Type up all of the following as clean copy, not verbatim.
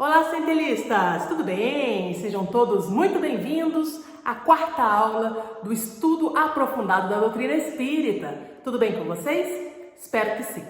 Olá, centelistas! Tudo bem? Sejam todos muito bem-vindos à quarta aula do estudo aprofundado da doutrina espírita. Tudo bem com vocês? Espero que sim.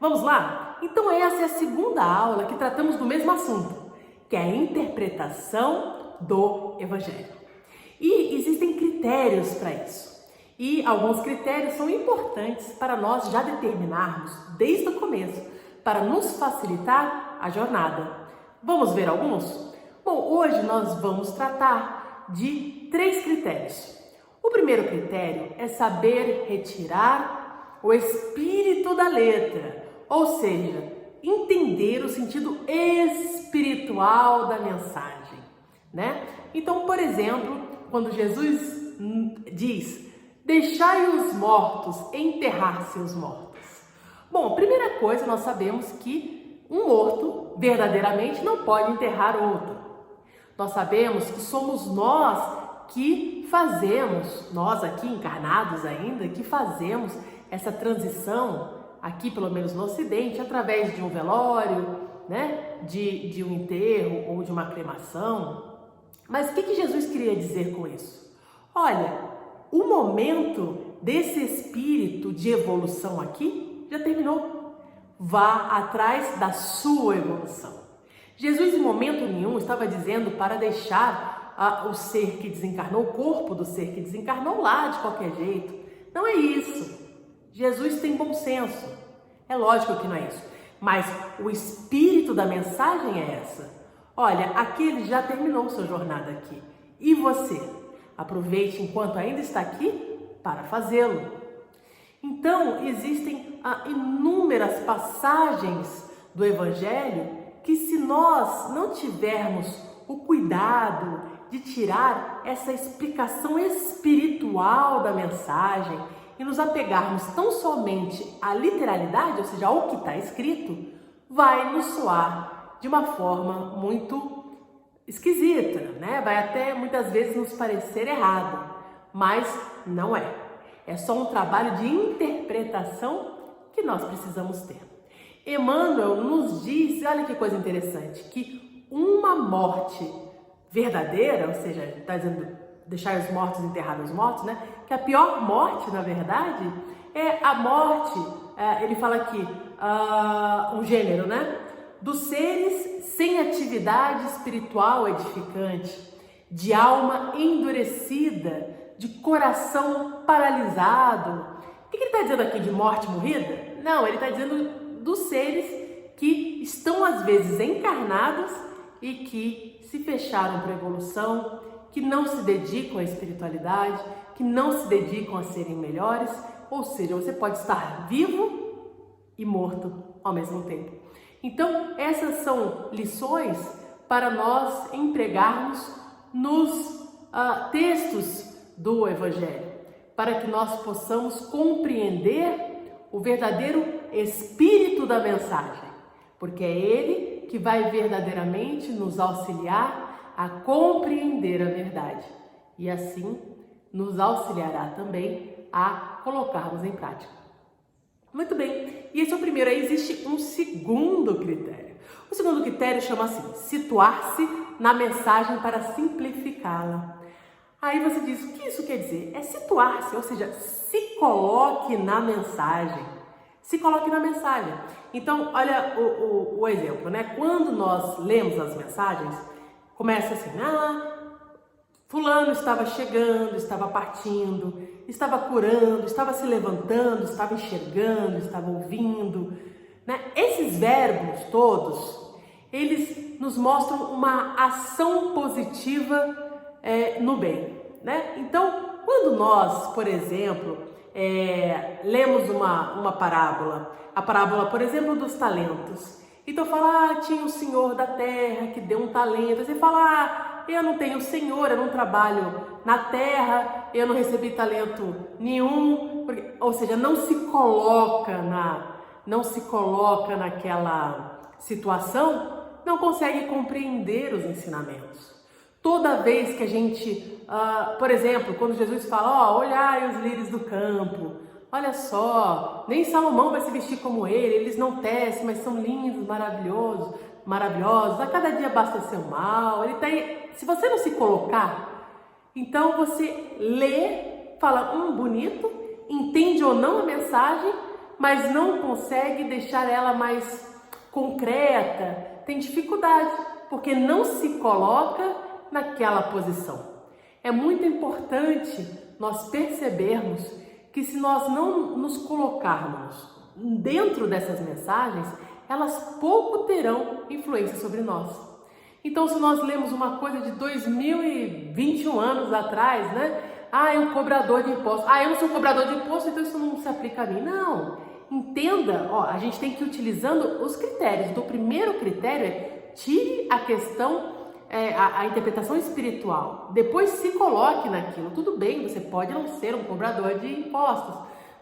Vamos lá? Então essa é a segunda aula que tratamos do mesmo assunto, que é a interpretação do Evangelho. E existem critérios para isso. E alguns critérios são importantes para nós já determinarmos desde o começo, para nos facilitar a jornada. Vamos ver alguns? Bom, hoje nós vamos tratar de 3 critérios. O primeiro critério é saber retirar o espírito da letra, ou seja, entender o sentido espiritual da mensagem, né? Então, por exemplo, quando Jesus diz: deixai os mortos enterrar seus mortos. Bom, primeira coisa, nós sabemos que um morto, verdadeiramente, não pode enterrar outro. Nós sabemos que somos nós que fazemos, nós aqui encarnados ainda, que fazemos essa transição, aqui pelo menos no Ocidente, através de um velório, né? de um enterro ou de uma cremação. Mas o que Jesus queria dizer com isso? Olha, o momento desse espírito de evolução aqui já terminou. Vá atrás da sua evolução. Jesus, em momento nenhum, estava dizendo para deixar o ser que desencarnou, o corpo do ser que desencarnou lá de qualquer jeito. Não é isso. Jesus tem bom senso. É lógico que não é isso. Mas o espírito da mensagem é essa. Olha, aquele já terminou sua jornada aqui. E você? Aproveite enquanto ainda está aqui para fazê-lo. Então, existem inúmeras passagens do Evangelho que, se nós não tivermos o cuidado de tirar essa explicação espiritual da mensagem e nos apegarmos tão somente à literalidade, ou seja, ao que está escrito, vai nos soar de uma forma muito esquisita, né? Vai até muitas vezes nos parecer errado, mas não é. É só um trabalho de interpretação que nós precisamos ter. Emmanuel nos diz, olha que coisa interessante, que uma morte verdadeira, ou seja, está dizendo deixar os mortos enterrar os mortos, né? Que a pior morte, na verdade, é a morte, ele fala aqui, um gênero, né? Dos seres sem atividade espiritual edificante, de alma endurecida, de coração paralisado. O que ele está dizendo aqui de morte morrida? Não, ele está dizendo dos seres que estão às vezes encarnados e que se fecharam para a evolução, que não se dedicam à espiritualidade, que não se dedicam a serem melhores. Ou seja, você pode estar vivo e morto ao mesmo tempo. Então, essas são lições para nós empregarmos nos textos do Evangelho, para que nós possamos compreender o verdadeiro espírito da mensagem, porque é ele que vai verdadeiramente nos auxiliar a compreender a verdade e assim nos auxiliará também a colocarmos em prática. Muito bem, e esse é o primeiro. Aí existe um segundo critério. O segundo critério chama assim: situar-se na mensagem para simplificá-la. Aí você diz, o que isso quer dizer? É situar-se, ou seja, se coloque na mensagem. Se coloque na mensagem. Então, olha o exemplo, né? Quando nós lemos as mensagens, começa assim, fulano estava chegando, estava partindo, estava curando, estava se levantando, estava enxergando, estava ouvindo, né? Esses verbos todos, eles nos mostram uma ação positiva no bem, né? Então, quando nós, por exemplo, lemos uma parábola, a parábola, por exemplo, dos talentos, então fala, tinha o senhor da terra que deu um talento, você fala, eu não tenho senhor, eu não trabalho na terra, eu não recebi talento nenhum, ou seja, não se coloca naquela situação, não consegue compreender os ensinamentos. Toda vez que a gente, por exemplo, quando Jesus fala, olhai os lírios do campo, olha só, nem Salomão vai se vestir como ele, eles não tecem, mas são lindos, maravilhosos. maravilhosos, a cada dia basta ser um mal. Se você não se colocar, então você lê, fala, bonito, entende ou não a mensagem, mas não consegue deixar ela mais concreta, tem dificuldade, porque não se coloca naquela posição. É muito importante nós percebermos que se nós não nos colocarmos dentro dessas mensagens, elas pouco terão influência sobre nós. Então, se nós lemos uma coisa de 2021 anos atrás, né? É um cobrador de impostos. Eu não sou cobrador de impostos, então isso não se aplica a mim. Não. Entenda, a gente tem que ir utilizando os critérios. Então, o primeiro critério é tire a questão, a interpretação espiritual. Depois se coloque naquilo. Tudo bem, você pode não ser um cobrador de impostos,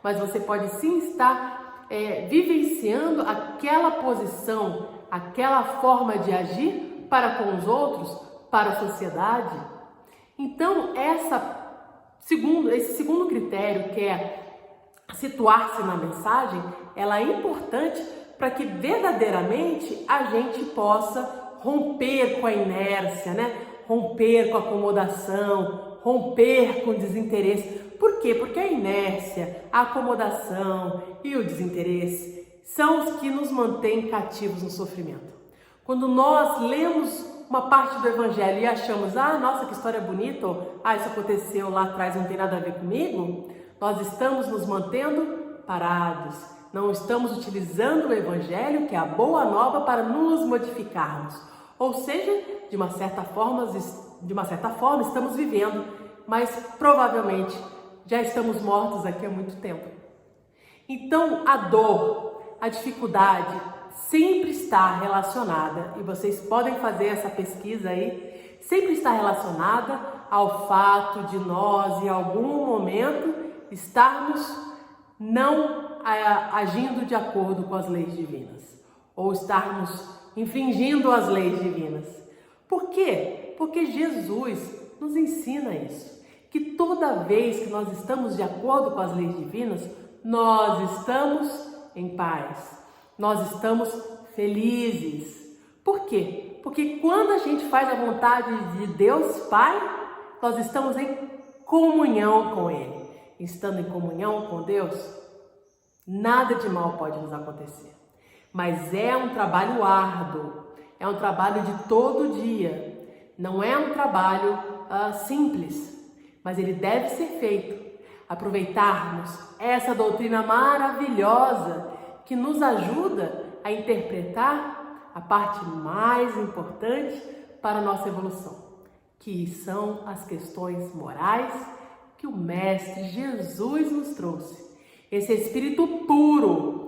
mas você pode sim estar vivenciando aquela posição, aquela forma de agir para com os outros, para a sociedade. Então, esse segundo critério, que é situar-se na mensagem, ela é importante para que verdadeiramente a gente possa romper com a inércia, né? Romper com a acomodação, romper com o desinteresse. Por quê? Porque a inércia, a acomodação e o desinteresse são os que nos mantêm cativos no sofrimento. Quando nós lemos uma parte do Evangelho e achamos, nossa, que história bonita, isso aconteceu lá atrás, não tem nada a ver comigo, nós estamos nos mantendo parados, não estamos utilizando o Evangelho, que é a boa nova, para nos modificarmos. Ou seja, de uma certa forma estamos vivendo, mas provavelmente já estamos mortos aqui há muito tempo. Então, a dor, a dificuldade sempre está relacionada, e vocês podem fazer essa pesquisa aí, sempre está relacionada ao fato de nós, em algum momento, estarmos não agindo de acordo com as leis divinas, ou estarmos infringindo as leis divinas. Por quê? Porque Jesus nos ensina isso, que toda vez que nós estamos de acordo com as leis divinas, nós estamos em paz, nós estamos felizes. Por quê? Porque quando a gente faz a vontade de Deus Pai, nós estamos em comunhão com Ele. Estando em comunhão com Deus, nada de mal pode nos acontecer. Mas é um trabalho árduo, é um trabalho de todo dia, não é um trabalho simples, mas ele deve ser feito. Aproveitarmos essa doutrina maravilhosa que nos ajuda a interpretar a parte mais importante para a nossa evolução, que são as questões morais que o Mestre Jesus nos trouxe. Esse Espírito puro,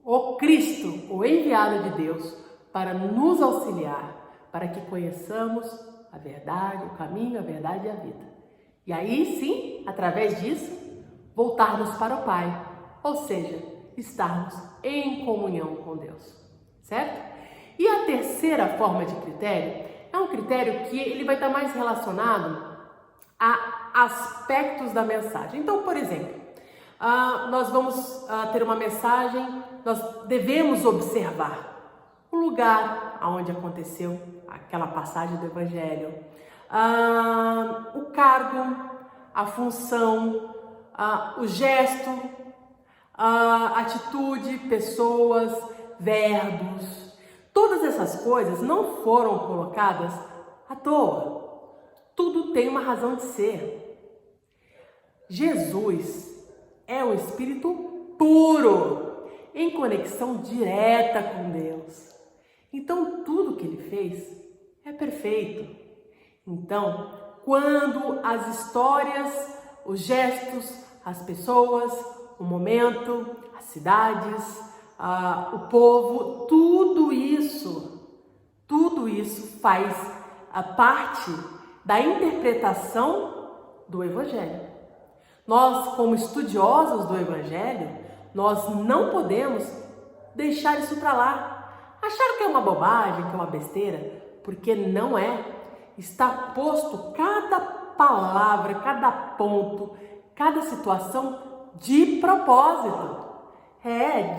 o Cristo, o enviado de Deus, para nos auxiliar, para que conheçamos a verdade, o caminho, a verdade e a vida. E aí sim, através disso, voltarmos para o Pai, ou seja, estarmos em comunhão com Deus, certo? E a terceira forma de critério é um critério que ele vai estar mais relacionado a aspectos da mensagem. Então, por exemplo, nós vamos ter uma mensagem, nós devemos observar o lugar onde aconteceu aquela passagem do Evangelho, o cargo, a função, o gesto, a atitude, pessoas, verbos. Todas essas coisas não foram colocadas à toa. Tudo tem uma razão de ser. Jesus é um Espírito puro, em conexão direta com Deus. Então, tudo que ele fez é perfeito. Então, quando as histórias, os gestos, as pessoas, o momento, as cidades, o povo, tudo isso faz parte da interpretação do Evangelho. Nós, como estudiosos do Evangelho, nós não podemos deixar isso para lá. Achar que é uma bobagem, que é uma besteira, porque não é. Está posto cada palavra, cada ponto, cada situação de propósito.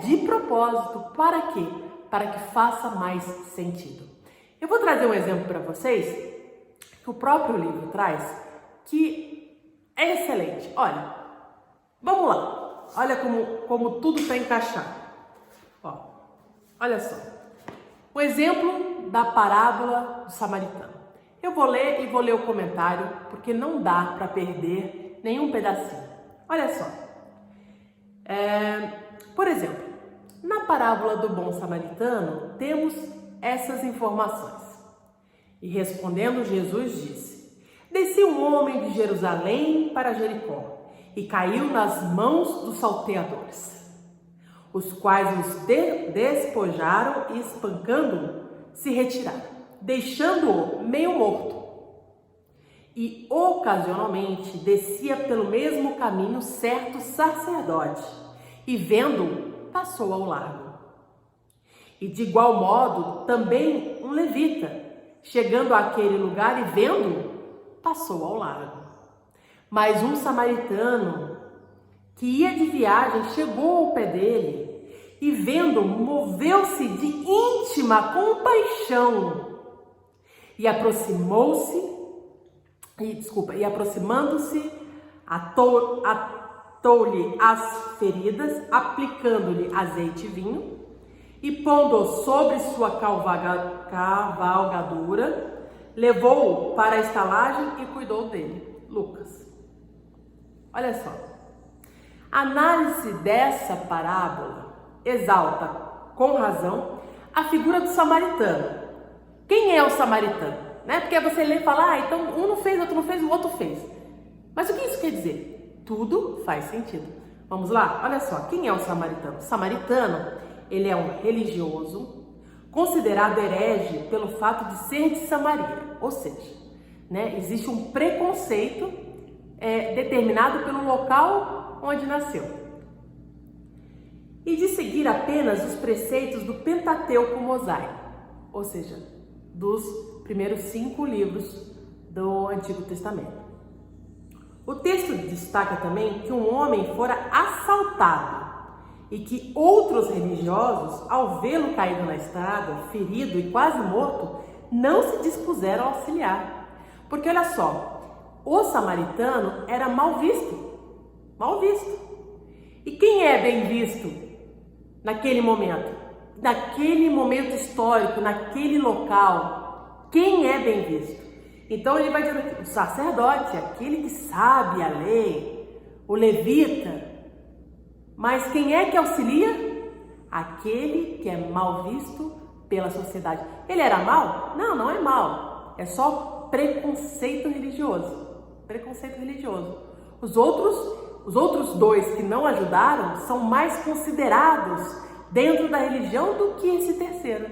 De propósito. Para quê? para que faça mais sentido. Eu vou trazer um exemplo para vocês que o próprio livro traz, que é excelente. Olha, vamos lá. Olha como tudo está encaixado. Ó, olha só. O exemplo da parábola do samaritano. Eu vou ler e vou ler o comentário, porque não dá para perder nenhum pedacinho. Olha só. Por exemplo, na parábola do bom samaritano, temos essas informações. E respondendo, Jesus disse: Descia um homem de Jerusalém para Jericó e caiu nas mãos dos salteadores, os quais os despojaram e, espancando-o, se retiraram, deixando-o meio morto. E ocasionalmente descia pelo mesmo caminho certo sacerdote, e vendo-o, passou ao largo. E de igual modo também um levita, chegando àquele lugar e vendo-o, passou ao largo. Mas um samaritano que ia de viagem chegou ao pé dele e, vendo-o, moveu-se de íntima compaixão e aproximando-se, atou-lhe as feridas, aplicando-lhe azeite e vinho, e pondo-o sobre sua cavalgadura, levou-o para a estalagem e cuidou dele. Lucas. Olha só. A análise dessa parábola exalta, com razão, a figura do samaritano. Quem é o samaritano? Porque você lê e fala, então um não fez, outro não fez, o outro fez. Mas o que isso quer dizer? Tudo faz sentido. Vamos lá? Olha só, quem é o samaritano? O samaritano, ele é um religioso, considerado herege pelo fato de ser de Samaria. Ou seja, existe um preconceito determinado pelo local onde nasceu. E de seguir apenas os preceitos do Pentateuco mosaico, ou seja, dos primeiros 5 livros do Antigo Testamento. O texto destaca também que um homem fora assaltado e que outros religiosos, ao vê-lo caído na estrada, ferido e quase morto, não se dispuseram a auxiliar. Porque olha só, o samaritano era mal visto. Mal visto. E quem é bem visto naquele momento? Naquele momento histórico, naquele local, quem é bem visto? Então ele vai dizer o sacerdote, aquele que sabe a lei, o levita. Mas quem é que auxilia? Aquele que é mal visto pela sociedade. Ele era mal? Não, não é mal. É só preconceito religioso. Preconceito religioso. Os outros 2 que não ajudaram são mais considerados dentro da religião do que esse terceiro.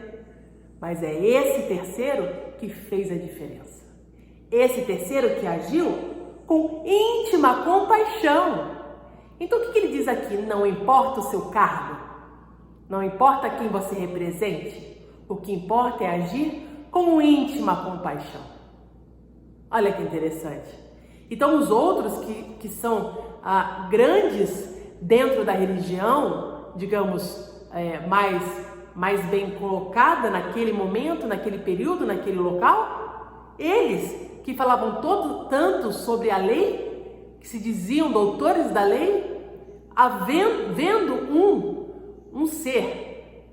Mas é esse terceiro que fez a diferença. Esse terceiro que agiu com íntima compaixão. Então o que ele diz aqui? Não importa o seu cargo, não importa quem você represente, o que importa é agir com íntima compaixão. Olha que interessante. Então os outros que são grandes dentro da religião, digamos, mais bem colocada naquele momento, naquele período, naquele local, eles que falavam tanto sobre a lei, que se diziam doutores da lei, vendo um ser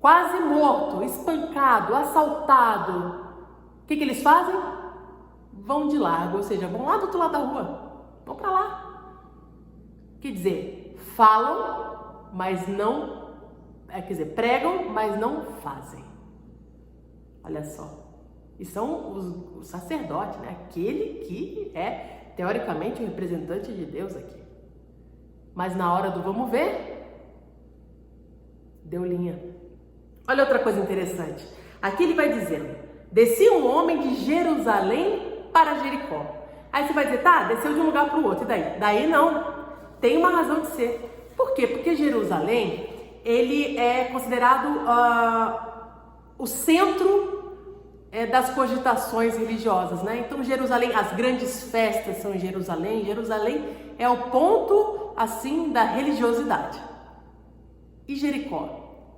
quase morto, espancado, assaltado, o que eles fazem? Vão de largo, ou seja, vão lá do outro lado da rua, vão para lá. Quer dizer, falam, mas não, pregam, mas não fazem. Olha só. E são os sacerdotes, aquele que é, teoricamente, o representante de Deus aqui. Mas na hora do vamos ver, deu linha. Olha outra coisa interessante. Aqui ele vai dizendo, descia um homem de Jerusalém para Jericó. Aí você vai dizer, desceu de um lugar para o outro, e daí? Daí não, tem uma razão de ser. Por quê? Porque Jerusalém, ele é considerado o centro das cogitações religiosas, Então Jerusalém, as grandes festas são em Jerusalém. Jerusalém é o ponto, assim, da religiosidade. E Jericó?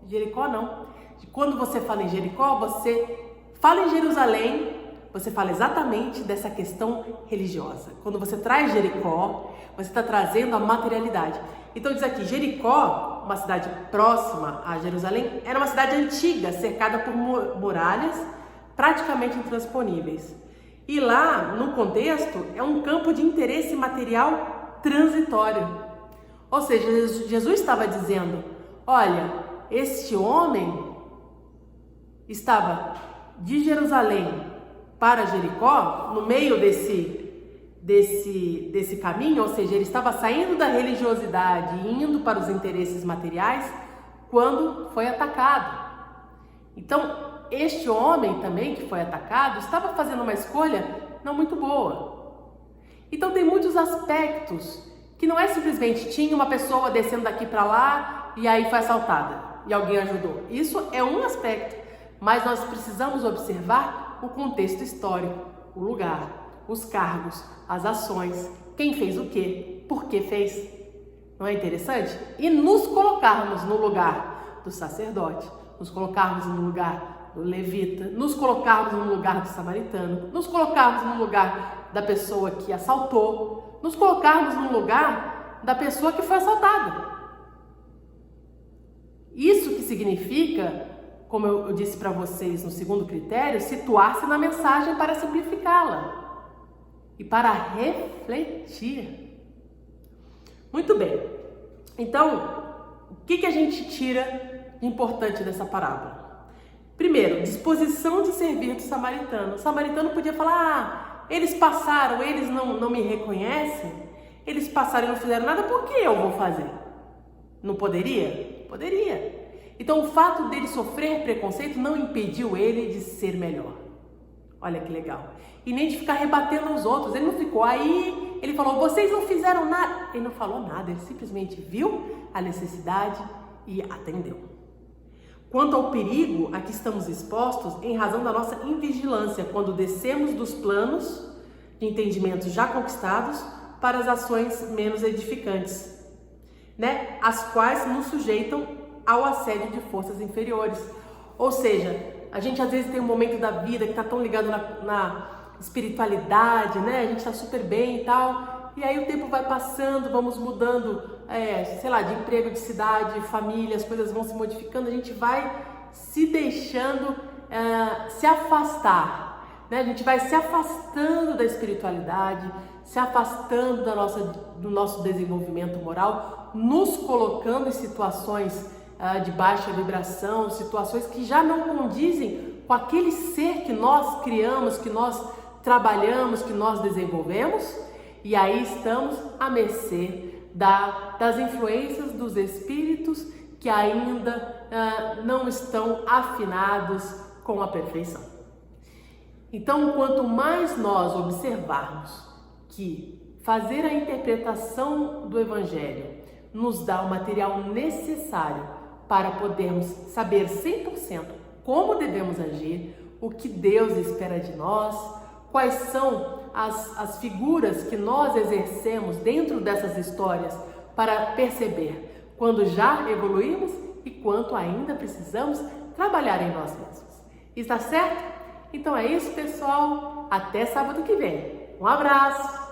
Jericó não. Quando você fala em Jericó, você fala em Jerusalém, você fala exatamente dessa questão religiosa. Quando você traz Jericó, você está trazendo a materialidade. Então diz aqui, Jericó, uma cidade próxima a Jerusalém, era uma cidade antiga, cercada por muralhas praticamente intransponíveis. E lá, no contexto, é um campo de interesse material transitório. Ou seja, Jesus estava dizendo, olha, este homem estava de Jerusalém para Jericó, no meio desse caminho, ou seja, ele estava saindo da religiosidade e indo para os interesses materiais quando foi atacado. Então, este homem também que foi atacado estava fazendo uma escolha não muito boa. Então, tem muitos aspectos que não é simplesmente tinha uma pessoa descendo daqui para lá e aí foi assaltada e alguém ajudou. Isso é um aspecto, mas nós precisamos observar o contexto histórico, o lugar, os cargos, as ações, quem fez o quê, por que fez. Não é interessante? E nos colocarmos no lugar do sacerdote, nos colocarmos no lugar do levita, nos colocarmos no lugar do samaritano, nos colocarmos no lugar da pessoa que assaltou, nos colocarmos no lugar da pessoa que foi assaltada. Isso que significa, como eu disse para vocês no segundo critério, situar-se na mensagem para simplificá-la e para refletir. Muito bem. Então, o que a gente tira de importante dessa parábola? Primeiro, disposição de servir do samaritano. O samaritano podia falar, eles passaram, eles não me reconhecem, eles passaram e não fizeram nada, por que eu vou fazer? Não poderia? Poderia. Então, o fato dele sofrer preconceito não impediu ele de ser melhor. Olha que legal. E nem de ficar rebatendo os outros. Ele não ficou aí, ele falou, vocês não fizeram nada. Ele não falou nada, ele simplesmente viu a necessidade e atendeu. Quanto ao perigo a que estamos expostos em razão da nossa invigilância, quando descemos dos planos de entendimento já conquistados para as ações menos edificantes, né? As quais nos sujeitam ao assédio de forças inferiores. Ou seja, a gente às vezes tem um momento da vida que está tão ligado na espiritualidade, né? A gente está super bem e tal, e aí o tempo vai passando, vamos mudando, sei lá, de emprego, de cidade, família, as coisas vão se modificando, a gente vai se deixando se afastar, né? A gente vai se afastando da espiritualidade, se afastando do nosso desenvolvimento moral, nos colocando em situações de baixa vibração, situações que já não condizem com aquele ser que nós criamos, que nós trabalhamos, que nós desenvolvemos, e aí estamos à mercê das influências dos espíritos que ainda não estão afinados com a perfeição. Então, quanto mais nós observarmos que fazer a interpretação do Evangelho nos dá o material necessário para podermos saber 100% como devemos agir, o que Deus espera de nós, quais são as figuras que nós exercemos dentro dessas histórias para perceber quando já evoluímos e quanto ainda precisamos trabalhar em nós mesmos. Está certo? Então é isso, pessoal. Até sábado que vem. Um abraço!